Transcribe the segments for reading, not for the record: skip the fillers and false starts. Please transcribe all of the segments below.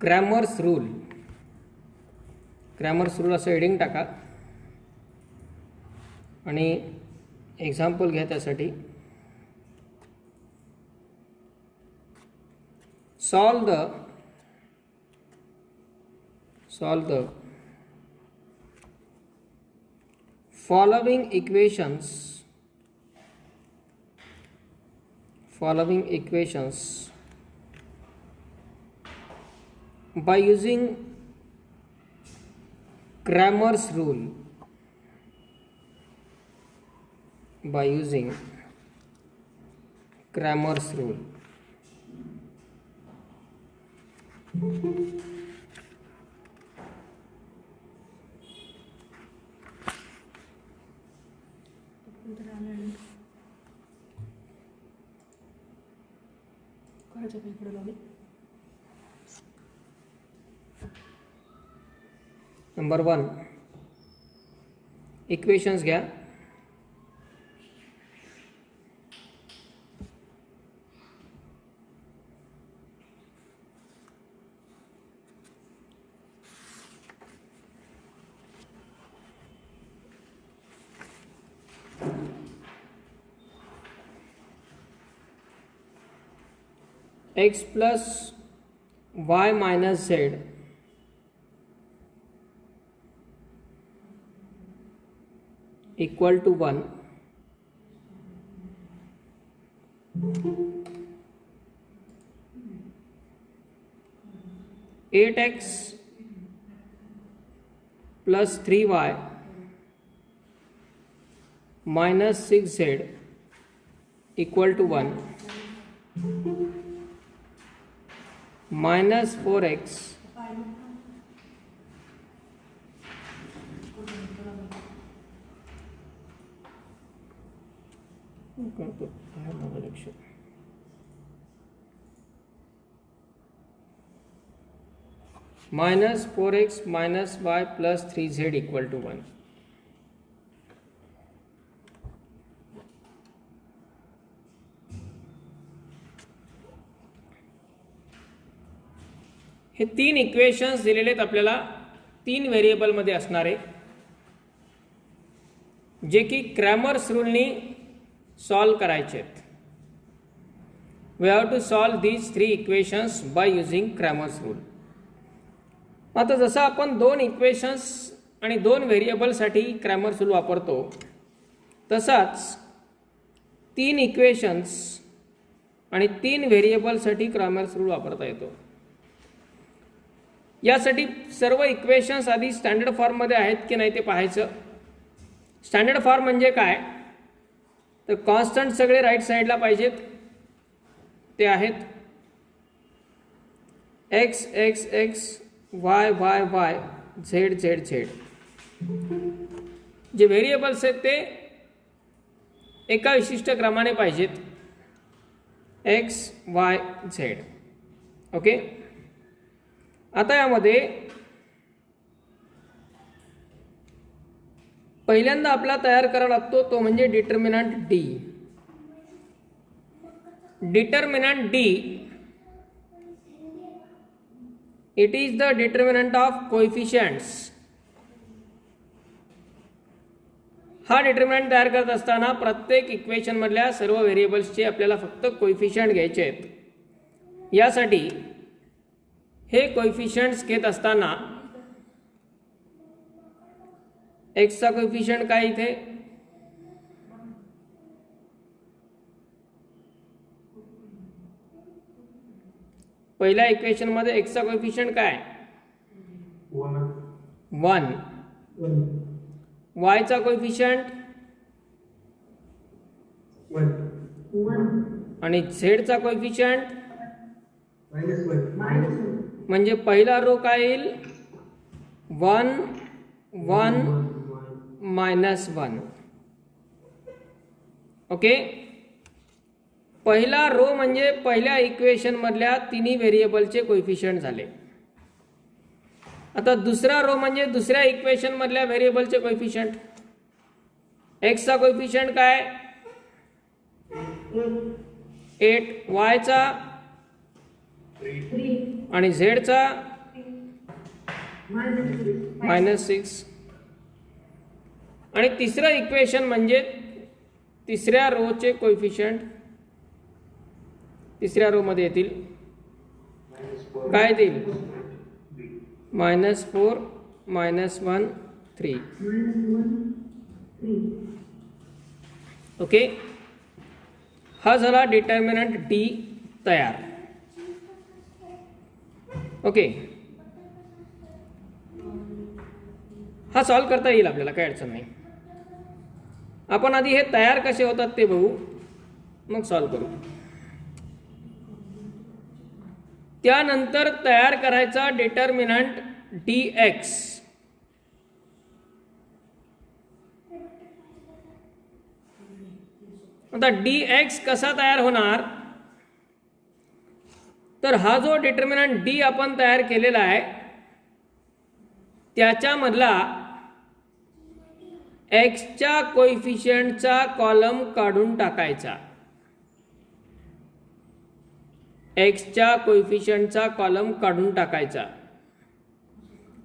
Cramer's rule. Cramer's rule असं heading टाका आणि एक्झाम्पल घ्या त्यासाठी. Solve the following equations by using Cramer's rule. Number 1 equations घ्या. x plus y minus z equal to 1. Eight x plus 3y minus 6z equal to 1. Minus 4x minus 4x minus y plus 3z equal to 1. हे 3 equations दिलेले आहेत आपल्याला 3 व्हेरिएबलमध्ये असणारे, जे की Cramer's रूलनी solve करायचे आहेत. We have to solve these 3 equations by using Cramer's rule. आता जसं आपण 2 इक्वेशन्स आणि 2 व्हेरिएबलसाठी क्रॅमर्स रूल वापरतो, तसाच 3 इक्वेशन्स आणि 3 व्हेरिएबलसाठी क्रॅमर्स रूल वापरता येतो. यासाठी सर्व इक्वेशन्स आधी स्टँडर्ड फॉर्ममध्ये आहेत की नाही ते पाहायचं. स्टँडर्ड फॉर्म म्हणजे काय, तर कॉन्स्टंट सगळे राईट साईडला पाहिजेत. ते आहेत x x x, Y Y Y, Z Z Z. जे व्हेरिएबल्स आहेत ते एका विशिष्ट क्रमाने पाहिजेत, एक्स वाय झेड. ओके. आता यामध्ये पहिल्यांदा आपला तयार करावा लागतो तो म्हणजे determinant D. Determinant D it is the determinant of coefficients. हा डिटर्मिनंट तयार करत असताना प्रत्येक इक्वेशन मधल्या सर्व व्हेरिएबल्सचे आपल्याला फक्त कोएफिशियंट घ्यायचे आहेत. यासाठी हे कोएफिशियंट्स घेत असताना एक्सचा कोएफिशियंट काय इथे, पहिल्या इक्वेशन मध्ये एक्सचा कोएफिशियंट काय 1. वायचा कोएफिशियंट 1 आणि झेडचा कोएफिशियंट म्हणजे पहिला रो काय येईल 1 1 -1. ओके. पहिला रो म्हणजे पहिल्या इक्वेशन मधल्या तिन्ही व्हेरिएबलचे कोएफिशियंट झाले. आता दुसरा रो म्हणजे दुसऱ्या इक्वेशन मधल्या व्हेरिएबलचे कोएफिशियंट. एक्सचा कोएफिशियंट काय 8, वायचा 3 आणि झेडचा -6 आणि तिसरं इक्वेशन म्हणजे तिसऱ्या रोचे कोएफिशियंट तिसऱ्या रो मध्ये येतील काय देईल -4 -1 3 ओके. हा झाला डिटर्मिनंट डी तयार. ओके, हा सॉल्व करता येईल आपल्याला, काही अडचण नाही. आपण आधी हे तयार कसे होतात ते बघू, मग सॉल्व करू. त्यानंतर तयार करायचा डिटर्मिनंट डी एक्स. आता डी एक्स कसा तयार होणार, तर हा जो डिटर्मिनंट डी आपण तयार केलेला आहे त्याच्यामधला एक्सच्या कोएफिशियंटचा कॉलम काढून टाकायचा. एक्सच्या कोएफिशियंटचा कॉलम काढून टाकायचा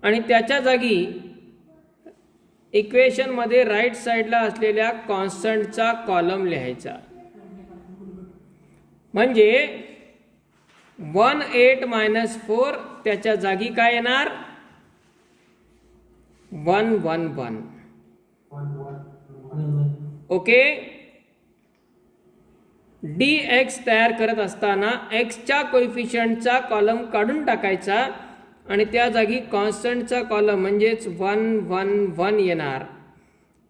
आणि त्याच्या जागी इक्वेशन मध्ये राईट साइडला असलेल्या कॉन्स्टंटचा कॉलम लिहायचा. म्हणजे 1 8 -4 त्याच्या जागी काय येणार 1 1 1. ओके. डी एक्स तयार करत असताना एक्सच्या कोएफिशियंटचा कॉलम काढून टाकायचा आणि त्या जागी कॉन्स्टंटचा कॉलम म्हणजेच 1 1 1 येणार.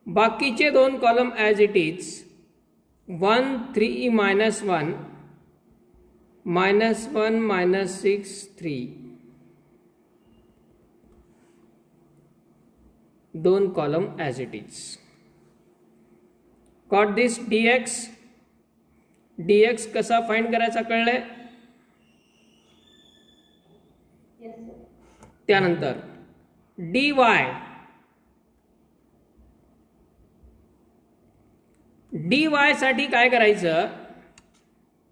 बाकीचे दोन कॉलम ॲज इट इज 1 3 -1 -1 -6 3 दोन column as it is. Got this dx. dx कसा फाइंड करायचा कळलंय. त्यानंतर dy. dy साठी काय करायचं,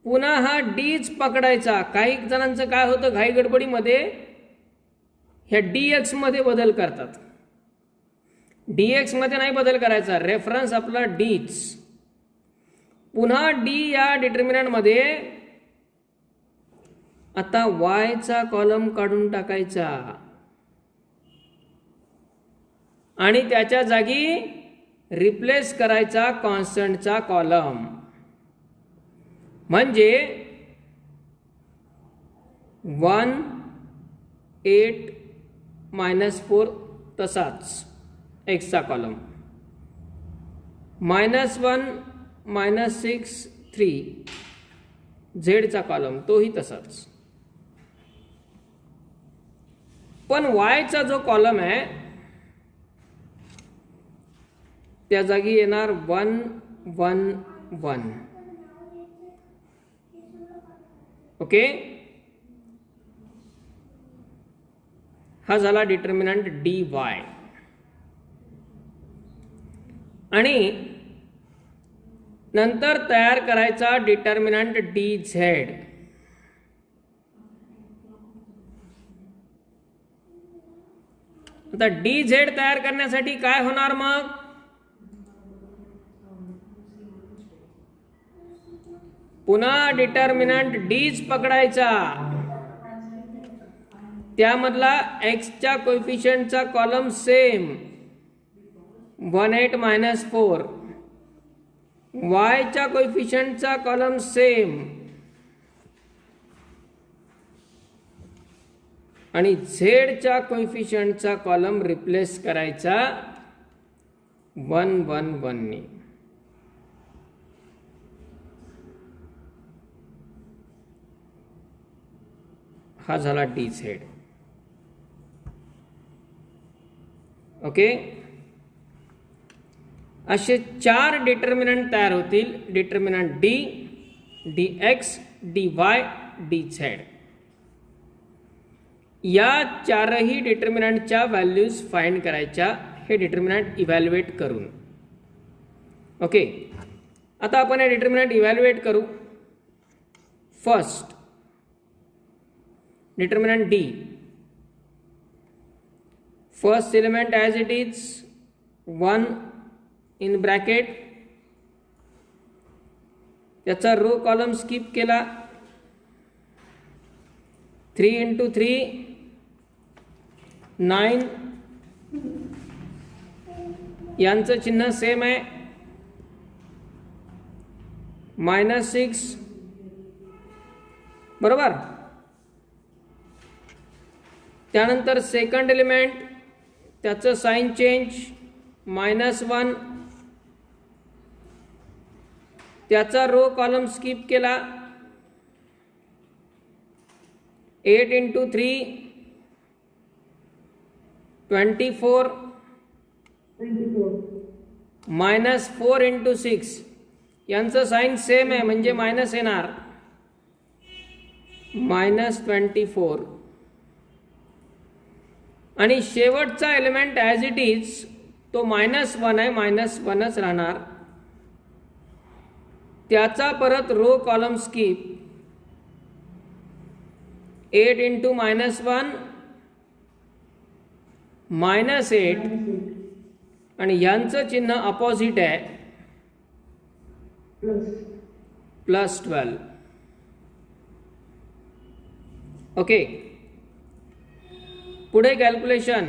पुन्हा हा डीच पकडायचा. काही जणांचं काय होतं, घाई गडबडीमध्ये ह्या dx मध्ये बदल करतात. dx मध्ये नाही बदल करायचा, रेफरन्स आपला डीच. पुन्हा डी या डिटर्मिनंट मध्ये आता y चा कॉलम काढून टाकायचा आणि त्याच्या जागी रिप्लेस करायचा कॉन्स्टंटचा कॉलम. म्हणजे 1 8 -4 तसाच एक्सचा कॉलम, -1 -6 3 झेडचा कॉलम तोही तसाच. पण वायचा जो कॉलम आहे त्या जागी येणार 1 1 1. ओके. हा झाला डिटर्मिनंट डी वाय. आणि नंतर तयार करायचा डिटर्मिनंट डी झेड. आता डी झेड तयार करण्यासाठी काय होणार, मग पुन्हा डिटर्मिनंट डीच पकडायचा. त्यामधला एक्सच्या कोएफिशियंटचा कॉलम सेम 1 8 -4, वायच्या कोएफिशियंटचा कॉलम सेम आणि झेडच्या कोएफिशियंटचा कॉलम रिप्लेस करायचा 1 1 1 ने. हा झाला डी झेड. ओके. असे 4 डिटर्मिनंट तयार होतील. Determinant D, D x, D Y, D Z. या चारही डिटर्मिनंटच्या व्हॅल्यूज फाइंड करायच्या, हे डिटर्मिनंट इव्हॅल्युएट करून. ओके. आता आपण हे डिटर्मिनंट इव्हॅल्युएट करू. First determinant D. first element as it is 1 in bracket, त्याचा रो कॉलम स्किप केला, 3 into 3 9, यांचं चिन्ह सेम आहे, -6 बरोबर. त्यानंतर सेकंड एलिमेंट, त्याचं साइन चेंज, -1, त्याचा रो कॉलम स्किप केला, 8 into 3 24, -4 into 6, यांचं साइन सेम आहे म्हणजे मायनस येणार, -24. आणि शेवटचा एलिमेंट ॲज इट इज तो -1 आहे, -1च राहणार, त्याचा परत रो कॉलम स्किप, 8 into -1 -8, आणि यांचं चिन्ह अपोजिट आहे, +12. ओके, पुढे कॅल्क्युलेशन,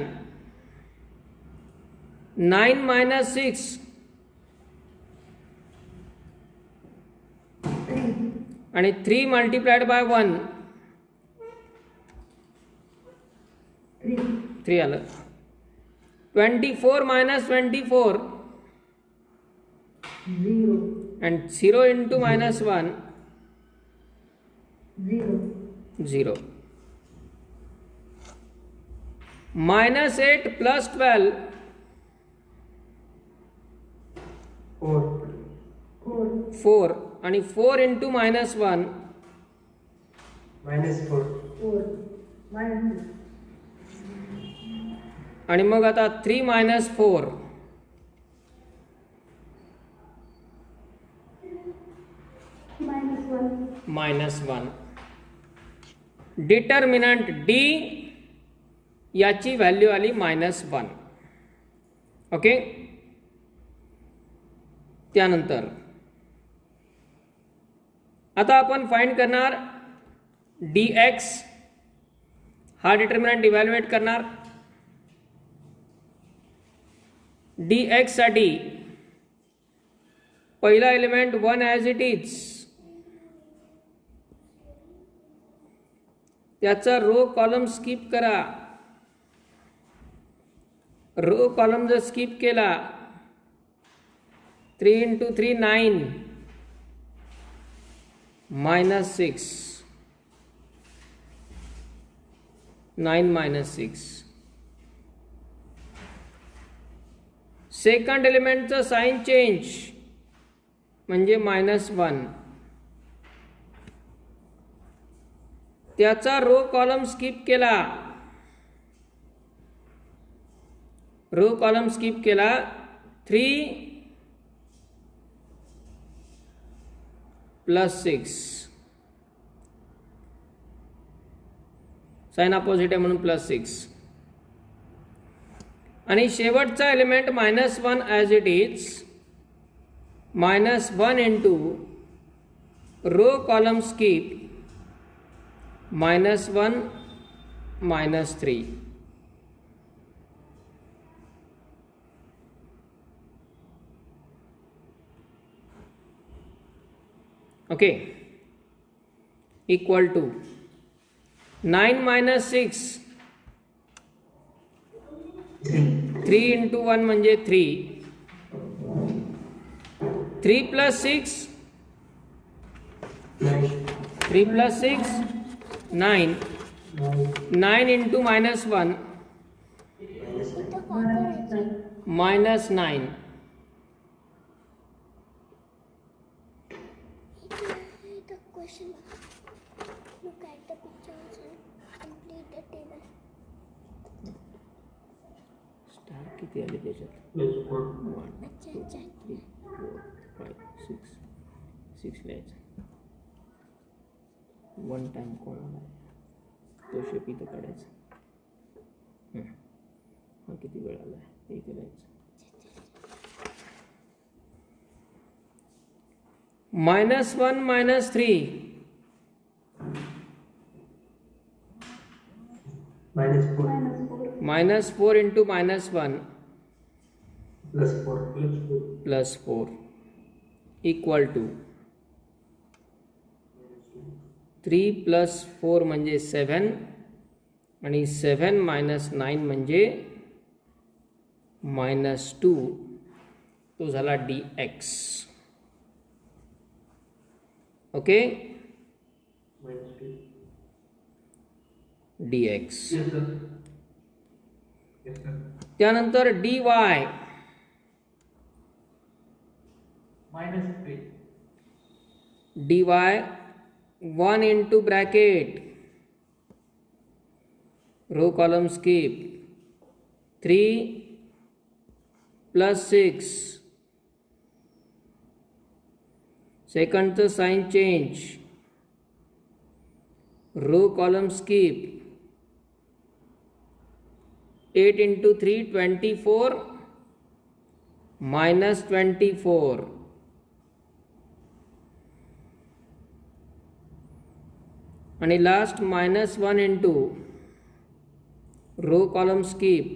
9 - 6 आणि 3 multiplied by 1, 3 आलं, 24 - 24 and 0 into -1 0. -8 + 12 4 आणि 4 into -1 -4 आणि मग आता 3 - 4 -1. डिटर्मिनंट डी याची व्हॅल्यू आली -1. ओके, त्यानंतर आता आपण फाइंड करणार dx, हा डिटर्मिनंट इव्हॅल्युएट करणार. dx साठी पहिला एलिमेंट 1 ॲज इट इज, त्याचा रो कॉलम स्किप करा, रो कॉलम जर स्किप केला, 3 into 3 9, -6, 9 - 6. सेकंड एलिमेंटचं साइन चेंज म्हणजे -1, त्याचा रो कॉलम स्किप केला, रो कॉलम स्किप केला, 3 + 6, साइन अपोजिट आहे म्हणून +6. आणि शेवटचा element -1 as it is, -1 into row column skip, -1 -3. Okay, equal to 9 - 6, 3 into 1 म्हणजे 3, 3 + 6 9, 9 into -1 -9. The question. Look at the pictures and complete the table. Star किती आले त्याच्यात? 1 2 3 4 5 6 6 लिहायचं. 1 टाइम कोण आला तो शेप इथं काढायचा. किती वेळ आलाय ते इथे लिहायचं. -1 -3 -4 into -1 plus 4 equal to 3 plus 4 म्हणजे 7 आणि 7 minus 9 म्हणजे -2. तो झाला dx. Okay, dx. त्यानंतर dy dy 1 into bracket row column skip 3 plus 6 second the sign change row column skip 8 into 3 24 minus 24 आणि last -1 into row column skip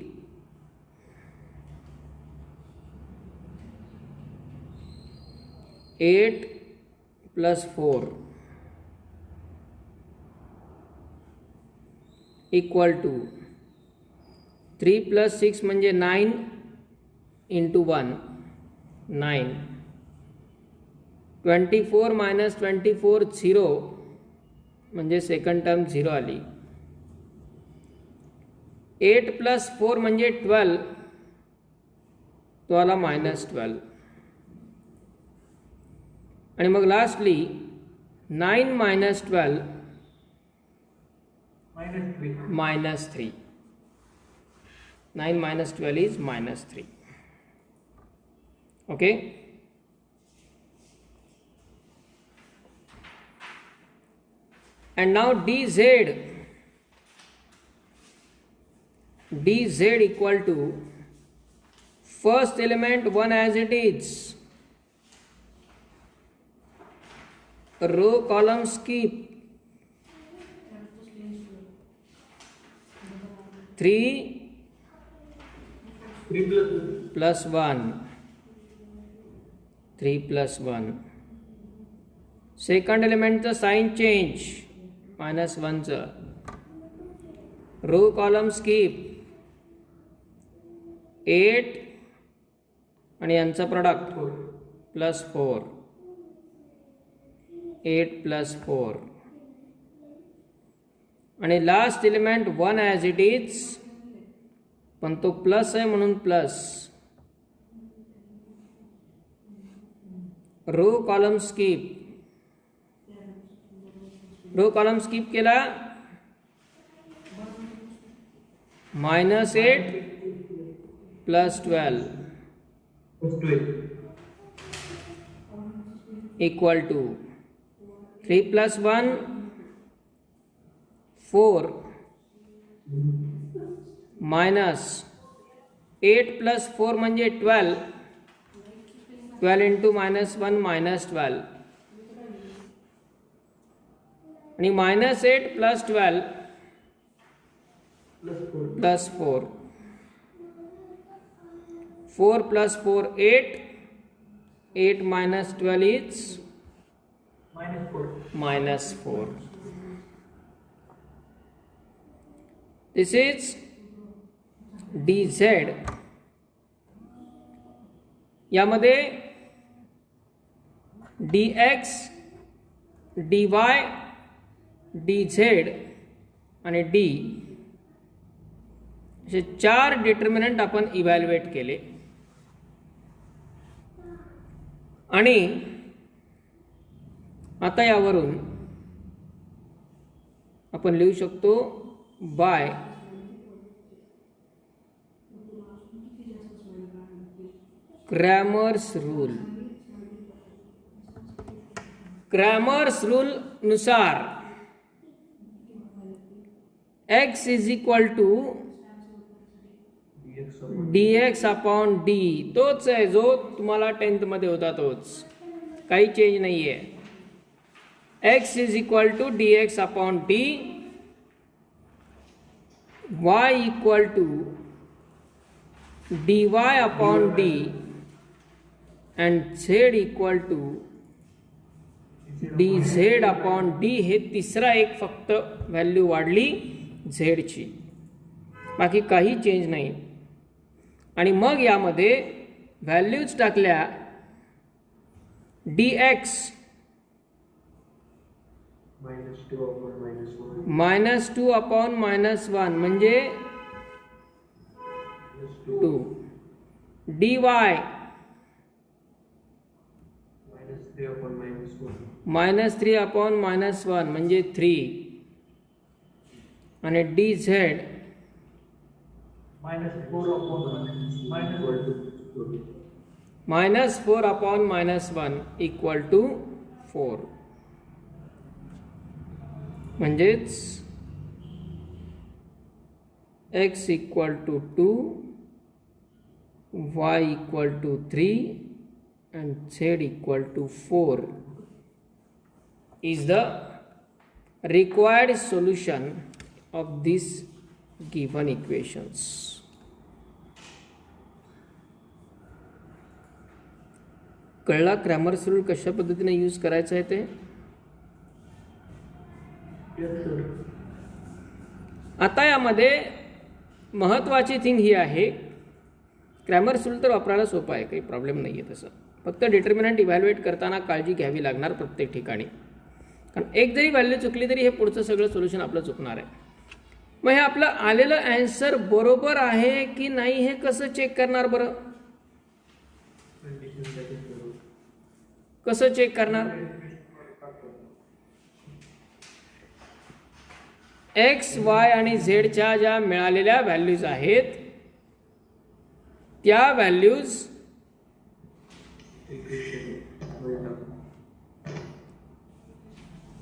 8 plus 4 equal to 3 plus 6 म्हणजे 9 into 1 9 24 minus 24 0 म्हणजे second term 0 आली. 8 plus 4 म्हणजे 12 तो आला -12 आणि मग lastly 9 minus 12 -3 9 minus 12 is -3. okay, and now dz equal to first element 1 as it is, row column skip 3 plus 1 3 plus 1 second element चा sign change -1 चा row column skip 8 आणि यांचा प्रोडक्ट +4 8 plus 4 आणि last element 1 as it is, पण तो plus आहे म्हणून plus. Row column skip केला -8 plus 12 equal to 3 plus 1 4 minus 8 plus 4 म्हणजे 12 12 into -1 -12 आणि -8 plus 12 plus 4 4 plus 4 8 8 minus 12 is -4. This is dz. यामध्ये dx dy dz आणि d असे 4 डिटर्मिनंट आपण इव्हॅल्युएट केले आणि आता यावरून आपण लिहू शकतो by Cramer's rule. Cramer's rule नुसार x is equal to dx upon D तोच आहे जो तुम्हाला 10th मध्ये होता तोच, काही चेंज नाही आहे. x is equal to dx upon D, y equal to dy upon D and z equal to dz upon D. हे तिसरा एक फक्त व्हॅल्यू वाढली z ची, बाकी काही चेंज नाही. आणि मग यामध्ये व्हॅल्यूज टाकल्या dx -2 अपॉन -1 म्हणजे 2, dy -3 अपॉन -1 म्हणजे 3 आणि dz -4 अपॉन -1 इक्वल टू 4. म्हणजेच x equal to 2, y equal to 3 and z equal to 4 is the required solution of these given equations. कळला क्रॅमर्स रूल कशा पद्धतीने यूज करायचं आहे ते? आता यामध्ये महत्त्वाची थिंग ही आहे, क्रॅमर्स रूल तर वापरायला सोपं आहे, काही प्रॉब्लेम नाही आहे तसं. फक्त डिटर्मिनंट इव्हॅल्युएट करताना काळजी घ्यावी लागणार प्रत्येक ठिकाणी, कारण एक जरी व्हॅल्यू चुकली तरी हे पुढचं सगळं सोल्युशन आपलं चुकणार आहे. मग हे आपलं आलेलं ॲन्सर बरोबर आहे की नाही हे कसं चेक करणार बरं? कसं चेक करणार? एक्स वाय आणि झेडच्या ज्या मिळालेल्या व्हॅल्यूज आहेत त्या व्हॅल्यूज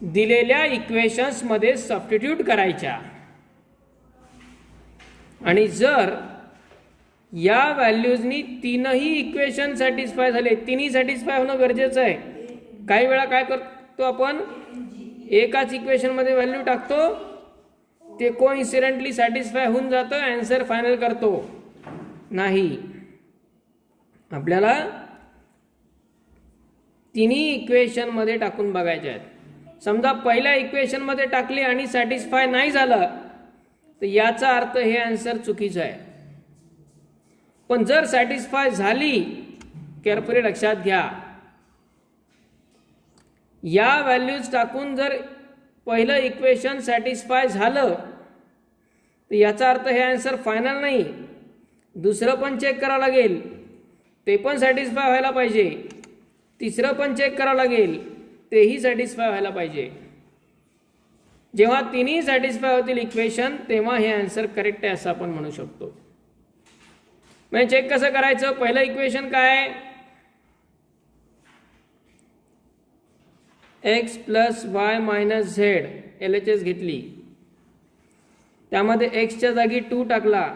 दिलेल्या इक्वेशन्स मध्ये सबस्टिट्यूट करायच्या, आणि जर या व्हॅल्यूजनी तीनही इक्वेशन सॅटिस्फाय झाले, तिन्ही सॅटिस्फाय होणं गरजेचं आहे. काही वेळा काय करतो आपण, एकाच इक्वेशन मध्ये व्हॅल्यू टाकतो, ते कोइन्सिडेंटली सॅटिस्फाय होऊन जातं, आन्सर फायनल करतो. नाही, आपल्याला तिन्ही इक्वेशन मध्ये टाकून बघायचे आहेत. समजा पहिल्या इक्वेशन मध्ये टाकली आणि सॅटिस्फाय नाही झालं तर याचा अर्थ हे आन्सर चुकीचं आहे. पण जर सॅटिस्फाय झाली, केअरफुली लक्षात घ्या, या व्हॅल्यूज टाकून जर पहिलं इक्वेशन सॅटिस्फाय झालं तर याचा अर्थ हे आन्सर फायनल नाही, दुसरं पण चेक करावं लागेल, ते पण सॅटिस्फाय व्हायला पाहिजे, तिसरं पण चेक करावं लागेल, तेही सॅटिस्फाय व्हायला पाहिजे. जेव्हा तिन्ही सॅटिस्फाय होतील इक्वेशन, तेव्हा हे आन्सर करेक्ट आहे असं आपण म्हणू शकतो. म्हणजे चेक कसं करायचं? पहिलं इक्वेशन काय? X plus y minus Z, LHS घेतली, त्यामध्ये एक्सच्या जागी 2 टाकला,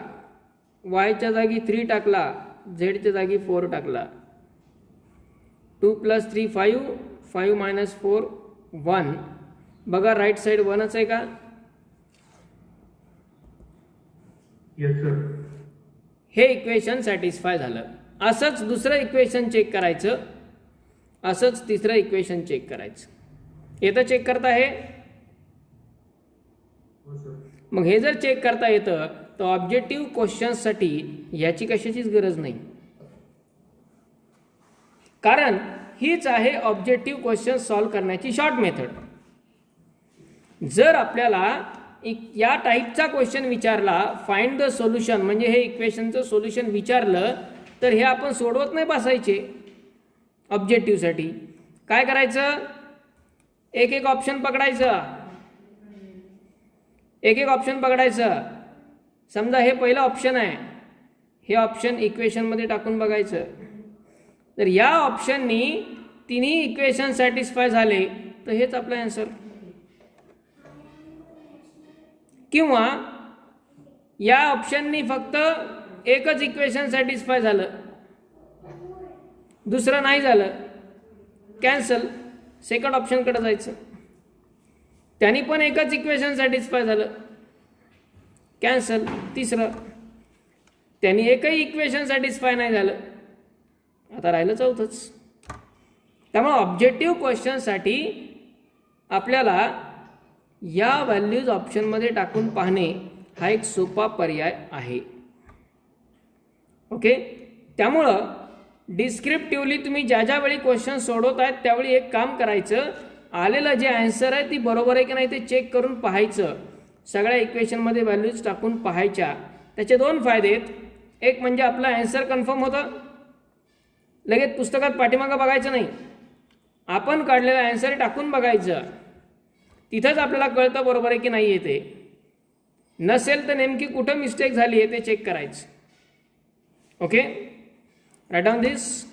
वायच्या जागी 3 टाकला, झेडच्या जागी 4 टाकला. 2 + 3 5, 5 - 4 1. बघा राईट साइड 1च आहे का? Yes sir. हे इक्वेशन सॅटिस्फाय झालं. असंच दुसरं इक्वेशन चेक करायचं, असंच तिसरं इक्वेशन चेक करायचं. येतं चेक करता हे? मग हे जर चेक करता येतं तर ऑब्जेक्टिव्ह क्वेश्चन्ससाठी याची कशाचीच गरज नाही, कारण हीच आहे ऑब्जेक्टिव्ह क्वेश्चन सॉल्व्ह करण्याची शॉर्ट मेथड. जर आपल्याला या टाईपचा क्वेश्चन विचारला, फाइंड द सोल्युशन, म्हणजे हे इक्वेशनचं सोल्युशन विचारलं, तर हे आपण सोडवत नाही बसायचे. ऑब्जेक्टिव्हसाठी काय करायचं? एक एक ऑप्शन पकडायचं, एक एक ऑप्शन पकडायचं. समजा हे पहिलं ऑप्शन आहे, हे ऑप्शन इक्वेशनमध्ये टाकून बघायचं. तर या ऑप्शननी तिन्ही इक्वेशन सॅटिस्फाय झाले तर हेच आपलं आन्सर. किंवा या ऑप्शननी फक्त एकच इक्वेशन सॅटिस्फाय झालं, दुसरं नाही झालं, कॅन्सल, सेकंड ऑप्शनकडे जायचं. त्यांनी पण एकच इक्वेशन सॅटिस्फाय झालं, कॅन्सल, तिसरं. त्यांनी एकही इक्वेशन सॅटिस्फाय नाही झालं, आता राहिलं चौथंच. त्यामुळे ऑब्जेक्टिव्ह क्वेश्चनसाठी आपल्याला या व्हॅल्यूज ऑप्शनमध्ये टाकून पाहणे हा एक सोपा पर्याय आहे. ओके. त्यामुळं डिस्क्रिप्टिव्हली तुम्ही ज्या वेळी क्वेश्चन सोडवत आहेत त्यावेळी एक काम करायचं, आलेलं जे आन्सर आहे ती बरोबर आहे की नाही ते चेक करून पाहायचं. सगळ्या इक्वेशनमध्ये व्हॅल्यूज टाकून पाहायच्या. त्याचे दोन फायदे आहेत. एक म्हणजे आपलं आन्सर कन्फर्म होतं, लगेच पुस्तकात पाठीमागं बघायचं नाही, आपण काढलेलं आन्सर टाकून बघायचं, तिथंच आपल्याला कळतं बरोबर आहे की नाही येते. नसेल तर नेमकी कुठं मिस्टेक झाली आहे ते चेक करायचं. ओके, राईट डाऊन दिस.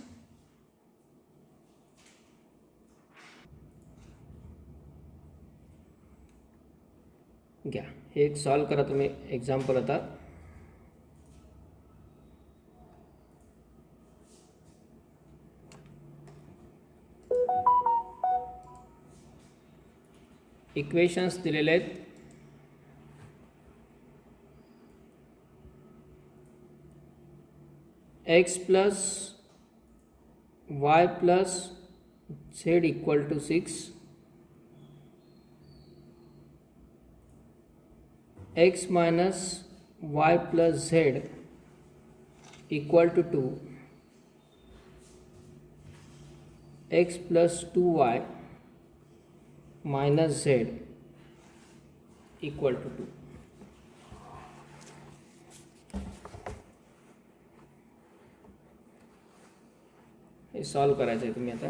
घ्या, हे एक सॉल्व करा तुम्ही एक्झाम्पल. आता इक्वेशन्स दिलेले आहेत. x plus y plus z equal to 6, x minus y plus z equal to 2, x plus 2y minus z equal to 2. हे सॉल्व करायचं आहे तुम्ही. आता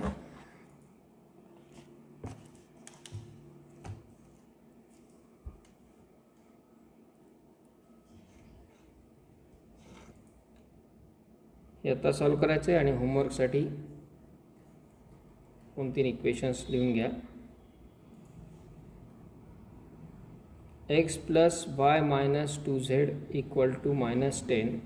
हे आता सॉल्व करायचं आहे आणि होमवर्कसाठी 2-3 इक्वेशन्स लिहून घ्या. x plus y minus 2z equal to minus 10,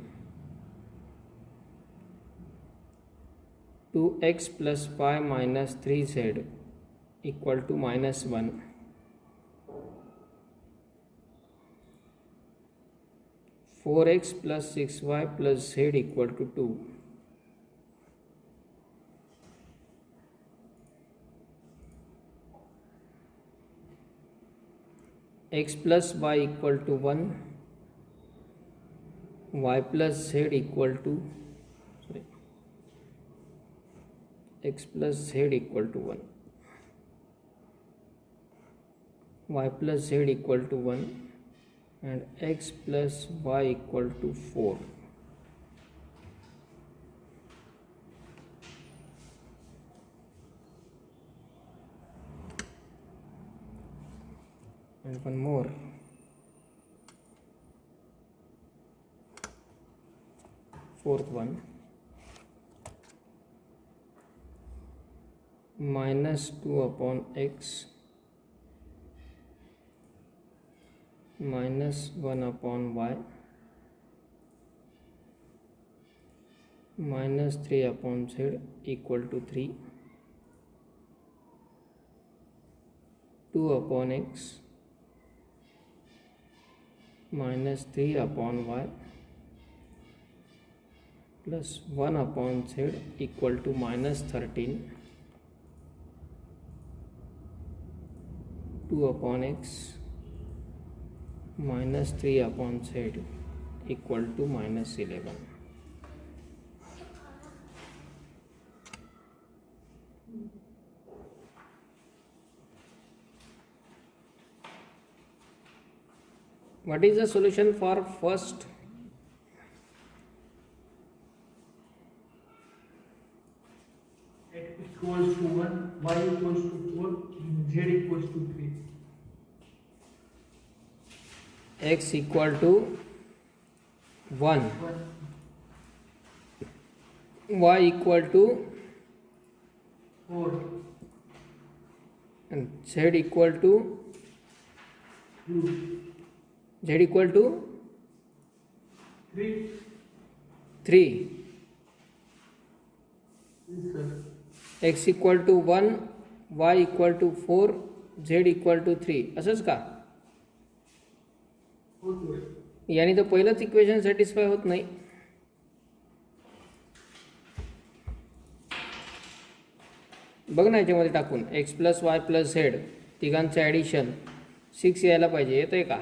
2x plus y minus 3z equal to minus 1, 4x plus 6y plus z equal to 2, x plus y equal to 1, y plus z equal to x plus z equal to 1, y plus z equal to 1 and x plus y equal to 4. And one more. Fourth one. Minus 2 upon x minus 1 upon y minus 3 upon z equal to 3, 2 upon x minus 3 upon y plus 1 upon z equal to minus 13, 2 upon x minus 3 upon z equal to minus 11. What is the solution for first? X equals to 1, y equals to 4, z equals to 3. X equal to 1, y equal to 4, and z equal to 2, z equal to 3, 3, Yes, sir. x equal to 1, y equal to 4, z equal to 3, असंच का? हो sir. यानी तर पहिलंच equation satisfy होत नाही. बघ ना याच्यामध्ये टाकून X plus Y plus Z तिघांचं ॲडिशन 6 यायला पाहिजे. येतंय का?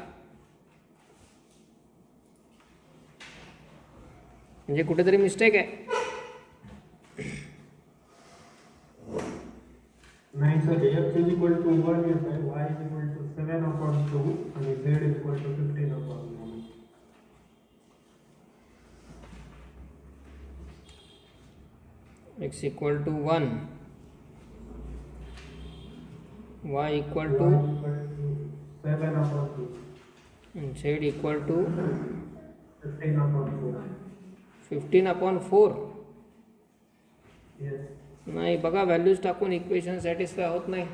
म्हणजे कुठेतरी मिस्टेक आहे. नाही sir, x is equal to 1 येत आहे, y is equal to 7/2 आणि z is equal to 15/2. X equal to 1, y equal y to is equal to 7/2, z equal to 15/4. 15/4. Yes. नाही बघा, व्हॅल्यूज टाकून इक्वेशन सॅटिस्फाय होत नाही.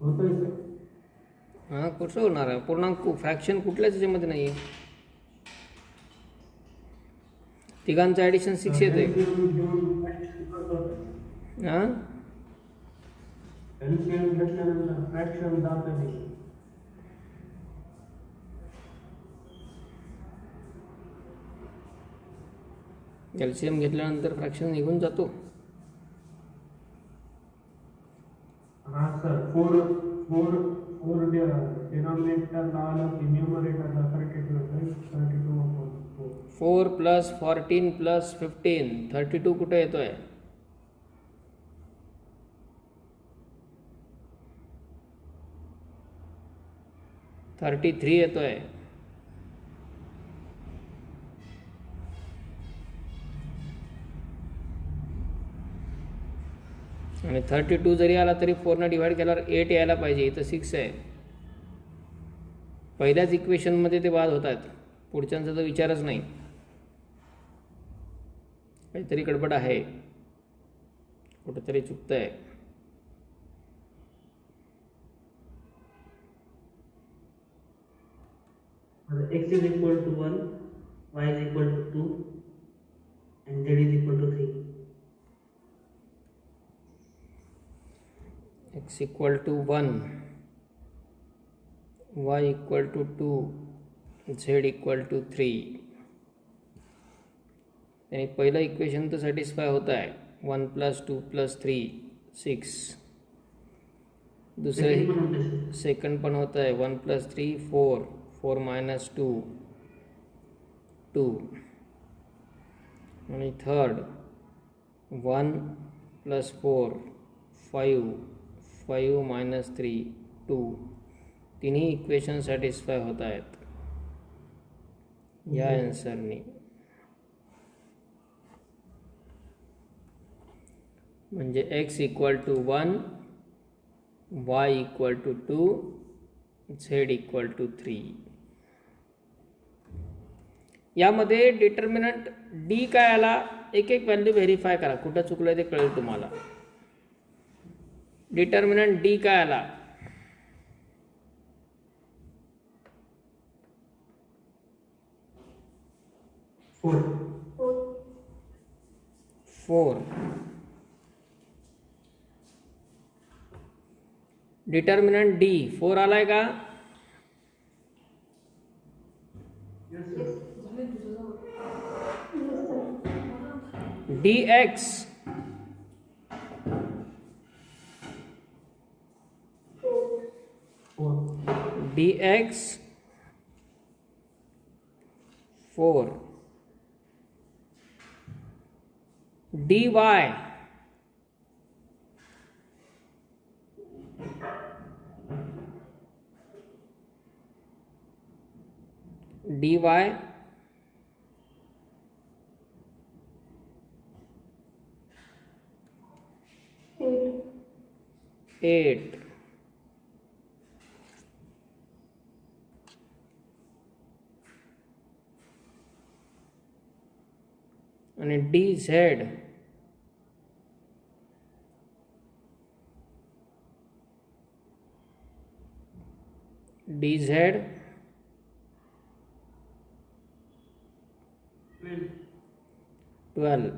होतंय सर. हां, कसं होणार आहे? पूर्णांक फ्रॅक्शन कुठल्याच याच्यामध्ये नाही आहे. तिघांचं ॲडिशन 6 येते. हां, LCM घेतल्यानंतर फ्रॅक्शन जात नाही. कॅल्शियम घेतल्यानंतर फ्रॅक्शन निघून जातो. हा सर, 4 डिनॉमिनेटरला आलं की न्यूमरेटरला 32/4. 4 प्लस 14 प्लस 15, 32 कुठे येतोय? $33 येतोय. आणि 32 जरी आला तरी 4 डिवाइड केल्यावर 8 यायला पाहिजे. इथं 6 आहे. पहिल्याच इक्वेशनमध्ये ते बाद होत आहेत. पुढच्यांचा तर विचारच नाही. काहीतरी गडबड आहे, कुठंतरी चुकतं आहे. x is equal to 1, y is equal to 2, and z is equal to 3. x equal to 1, y equal to 2, z equal to 3. आणि पहिलं इक्वेशन तर सॅटिस्फाय होत आहे. 1 + 2 + 3 6. दुसरं सेकंड पण होत आहे. 1 + 3 4, 4 - 2 2. आणि थर्ड 1 + 4 5, 5 - 3 2. तिन्ही इक्वेशन सॅटिस्फाय होत आहेत या आन्सरनी. म्हणजे x equal to 1, y equal to 2, z equal to 3. यामध्ये डिटर्मिनंट डी काय आला? एक एक व्हॅल्यू व्हेरीफाय करा, कुठं चुकलं ते कळेल तुम्हाला. डिटर्मिनंट डी काय आला? 4. डिटर्मिनंट डी 4 आलाय का? dx 4. dy dy 8. आणि dz 10. dz 12.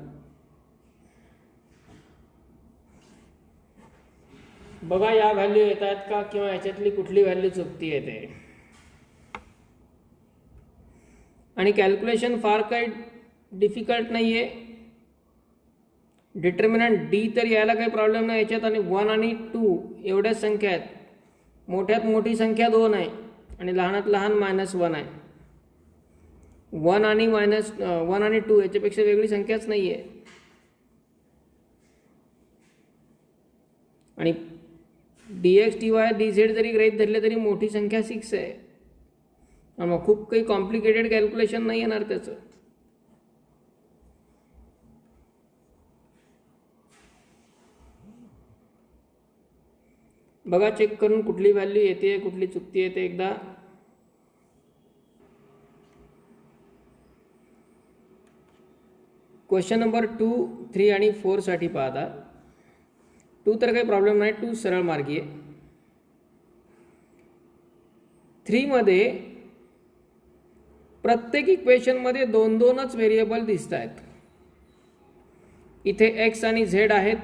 बघा या व्हॅल्यू येत आहेत का किंवा याच्यातली कुठली व्हॅल्यू चुकती येते. आणि कॅल्क्युलेशन फार काही डिफिकल्ट नाही आहे. डिटर्मिनंट डी तर यायला काही प्रॉब्लेम नाही याच्यात. आणि 1 आणि 2 एवढ्याच संख्या आहेत. मोठ्यात मोठी संख्या 2 आहे आणि लहानात लहान -1 आहे. 1 आणि 2 याच्यापेक्षा वेगळी संख्याच नाही आहे. आणि dx dy dz जरी गृहीत धरले तरी मोठी संख्या 6 आहे. मग खूप काही कॉम्प्लिकेटेड कॅल्क्युलेशन नाही येणार त्याचं. बघा चेक करून कुठली व्हॅल्यू येते कुठली चुकती येते एकदा. क्वेश्चन नंबर 2, 3 आणि 4 साठी पाहता. 2 तर काही प्रॉब्लेम नाही, 2 सरळ मार्गी आहे. 3 मध्ये प्रत्येक इक्वेशनमध्ये 2-2च व्हेरिएबल दिसत आहेत. इथे x आणि z आहेत,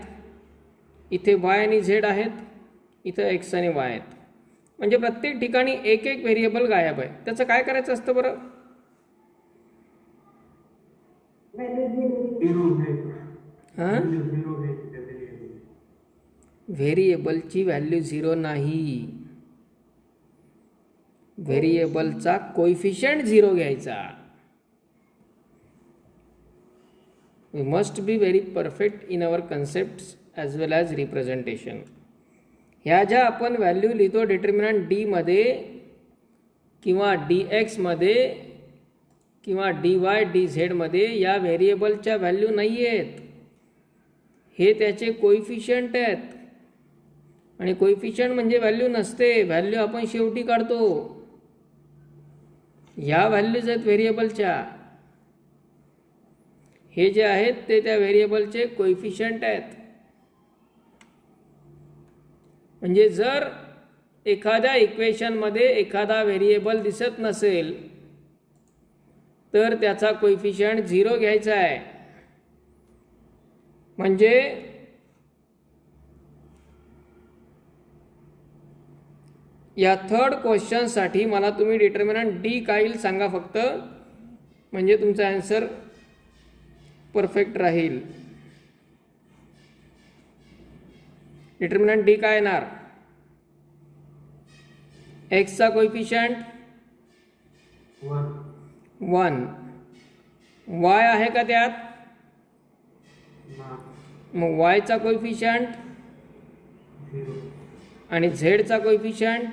इथे y आणि z आहेत, इथे x आणि y आहेत. म्हणजे प्रत्येक ठिकाणी एक एक व्हेरिएबल गायब आहे. त्याचं काय करायचं असतं बरं? हां, व्हेरिएबलची व्हॅल्यू 0 नाही, व्हेरिएबलचा कोइफिशियंट 0 घ्यायचा. We must be very perfect in our concepts as well as representation. ह्या ज्या आपण व्हॅल्यू लिहितो डिटर्मिनंट डी मध्ये किंवा dx मध्ये किंवा dy dz मध्ये, या व्हेरिएबलच्या व्हॅल्यू नाही आहेत. हे त्याचे कोइफिशियंट आहेत. आणि कोइफिशियंट म्हणजे व्हॅल्यू नसते, व्हॅल्यू आपण शेवटी काढतो. ह्या व्हॅल्यूज आहेत व्हेरिएबलच्या. हे जे आहेत ते त्या व्हेरिएबलचे कोइफिशियंट आहेत. म्हणजे जर एखाद्या इक्वेशनमध्ये एखादा व्हेरिएबल दिसत नसेल तर त्याचा कोइफिशियंट 0 घ्यायचा आहे. म्हणजे या थर्ड क्वेश्चनसाठी मला तुम्ही डिटर्मिनंट डी काय येईल सांगा फक्त, म्हणजे तुमचा आन्सर परफेक्ट राहील. डिटर्मिनंट डी काय येणार? x चा कोइफिशियंट 1, y आहे का त्यात? मग y चा कोइफिशियंट आणि z चा कोइफिशियंट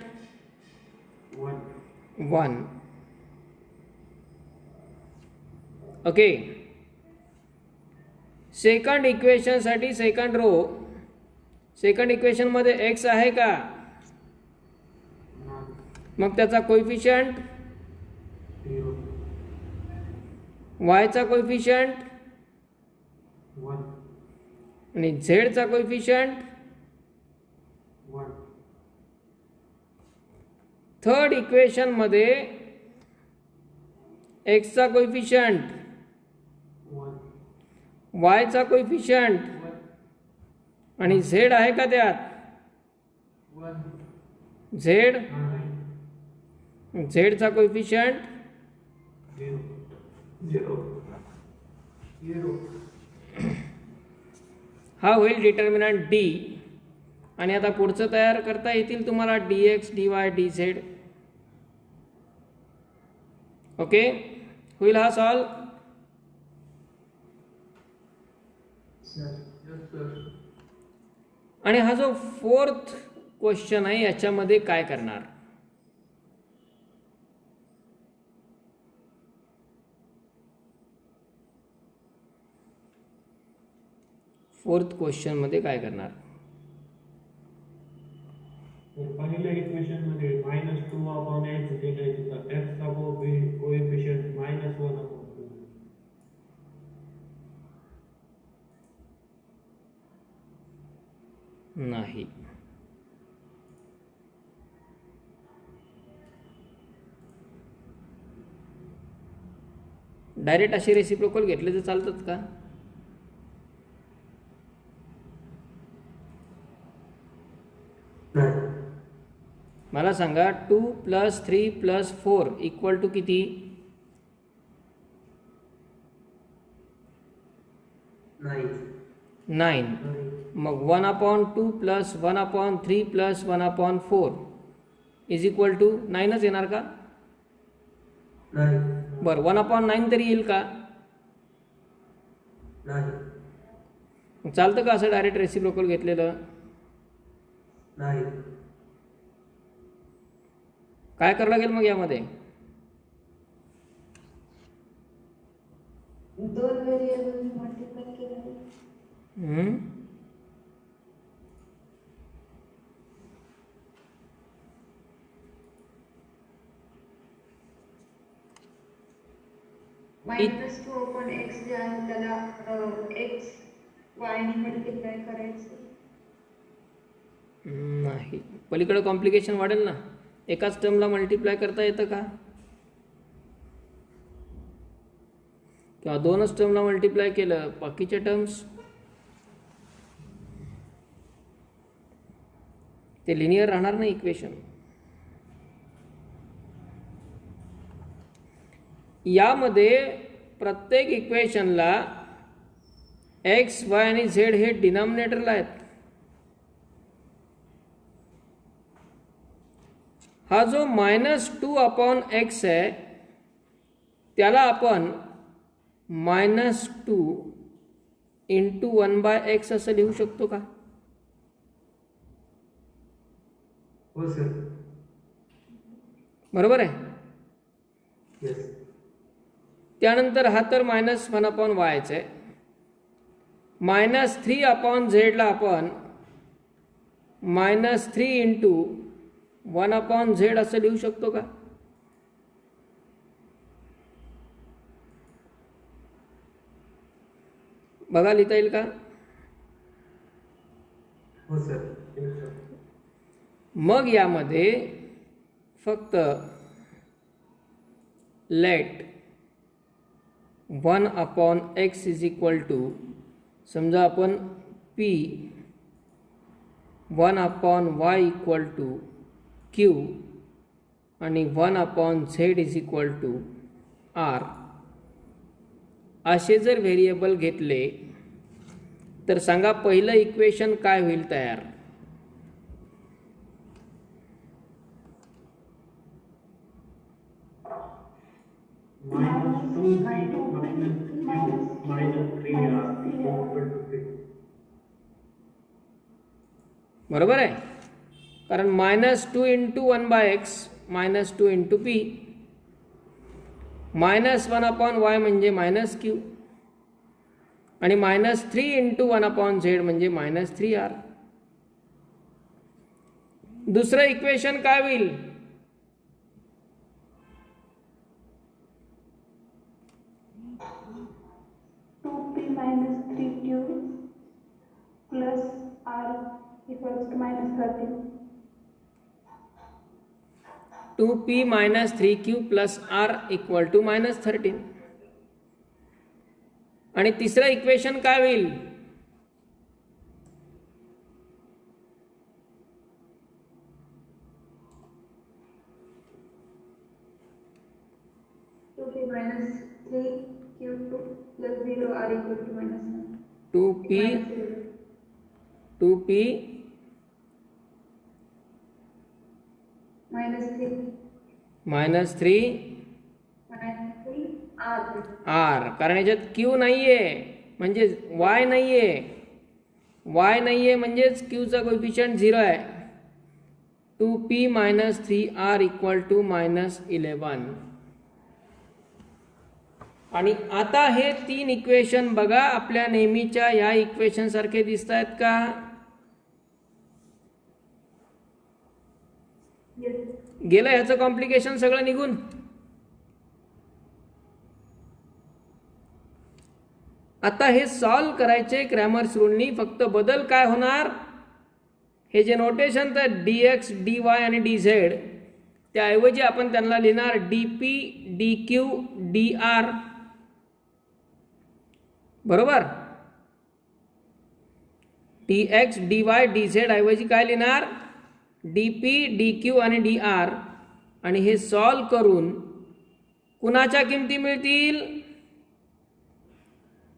1. ओके. सेकंड इक्वेशनसाठी सेकंड रो, सेकंड इक्वेशनमध्ये x आहे का? मग त्याचा कोइफिशियंट y चा कोइफिशियंट आणि z चा कोइफिशियंट. थर्ड इक्वेशन मध्ये x चा कोइफिशियंट, y चा कोइफिशियंट आणि z आहे का त्यात? z चा कोइफिशियंट 0. हा होईल डिटर्मिनंट डी. आणि आता पुढचं तयार करता येतील तुम्हाला dx dy dz. ओके, होईल हा सॉल्व. आणि हा जो फोर्थ क्वेश्चन आहे याच्यामध्ये काय करणार? फोर्थ क्वेश्चन मध्ये काय करणार? पहिल्या इक्वेशन मध्ये -2/x दिले, तर x चा कोएफिशियंट -1/2. नाही. डायरेक्ट असे रेसिप्रोकल घेतले तर चालतात का? नाही. मला सांगा 2 + 3 + 4 = किती? नाही. 9. मग 1/2 + 1/3 + 1/4 = 9च येणार का? नाही. बरं 1/9 तरी येईल का? नाही. मग चालतं का असं डायरेक्ट रेसिप्रोकल घेतलेलं? नाही. काय करावं लागेल मग यामध्ये? दोन व्हेरिएबल मल्टिप्लाय केले. -2 अपॉन एक्स जे आहे त्याला एक्स वायने मल्टिप्लाय करायचं. नाही, पलीकडे कॉम्प्लिकेशन वाढेल ना. एकाच टर्मला मल्टिप्लाय करता येतं का? किंवा दोनच टर्मला मल्टिप्लाय केलं, बाकीच्या टर्म्स ते लिनियर राहणार नाही इक्वेशन. यामध्ये प्रत्येक इक्वेशनला एक्स, वाय आणि झेड हे डिनॉमिनेटरला आहेत. हा जो -2 अपॉन एक्स आहे त्याला आपण -2 × 1/x असं लिहू शकतो का? हो सर. बरोबर आहे. येस. त्यानंतर हा तर -1/y आहे. -3 अपॉन झेडला आपण -3 × 1/z असं लिहू शकतो का? बघा, लिहिता येईल का? हो सर. मग यामध्ये फक्त लेट 1/x = समजा आपण p 1/y = q आणि 1/z = r असे जर व्हेरिएबल घेतले तर सांगा पहिलं इक्वेशन काय होईल तयार? बरोबर आहे, कारण -2 × 1/x -2 × p -1/y म्हणजे -q आणि -3 × 1/z म्हणजे -3r. दुसरं इक्वेशन काय होईल? -2p - 3q + r = -13. 2p - 3q + r = -13. आणि तिसरं इक्वेशन काय होईल? 2p - 3q2 + 0 r = -1. 2p -3 -3 r, कारण याच्यात q नाहीये म्हणजे y नाहीये. y नाहीये म्हणजेच q चा कोएफिशियंट 0 आहे. 2p - 3r = -11. आणि आता हे 3 इक्वेशन बघा, आपल्या नेहमीच्या या इक्वेशन सारखे दिसत आहेत का? गेलं ह्याचं कॉम्प्लिकेशन सगळं निघून. आता हे सॉल्व करायचे क्रॅमर्स रूलनी. फक्त बदल काय होणार? हे जे नोटेशन तर dx, dy आणि dz त्याऐवजी आपण त्यांना लिहिणार dp, dq, dr बरोबर. dx dy dz ऐवजी काय लिहिणार, dp dq आणि dr, आणि हे सॉल्व करून कुणाच्या किमती मिळतील,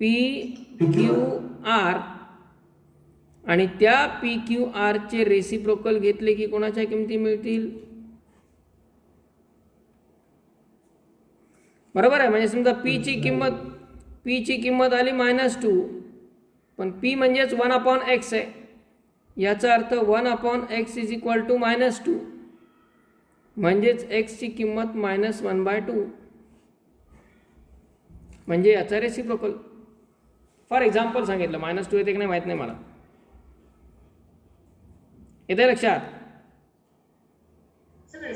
p q r, आणि त्या p q r चे रेसिप्रोकल घेतले की कोणाच्या किमती मिळतील. बरोबर आहे. म्हणजे समजा p ची किंमत आली -2, पण p म्हणजेच 1/x आहे, याचा अर्थ 1/x इज इक्वल टू -2, म्हणजेच x ची किंमत -1/2, म्हणजे याचा रेसिप्रोकल. फॉर एक्झाम्पल सांगितलं, -2 येते की नाही माहीत नाही मला, येते लक्षात,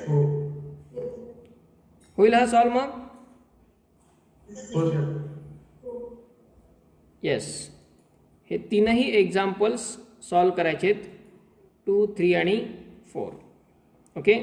हो होईल हा सॉल्व मग. हो सर. येस, हे तीनही एक्झाम्पल्स सॉल्व करायचे आहेत, 2, 3 आणि 4. ओके.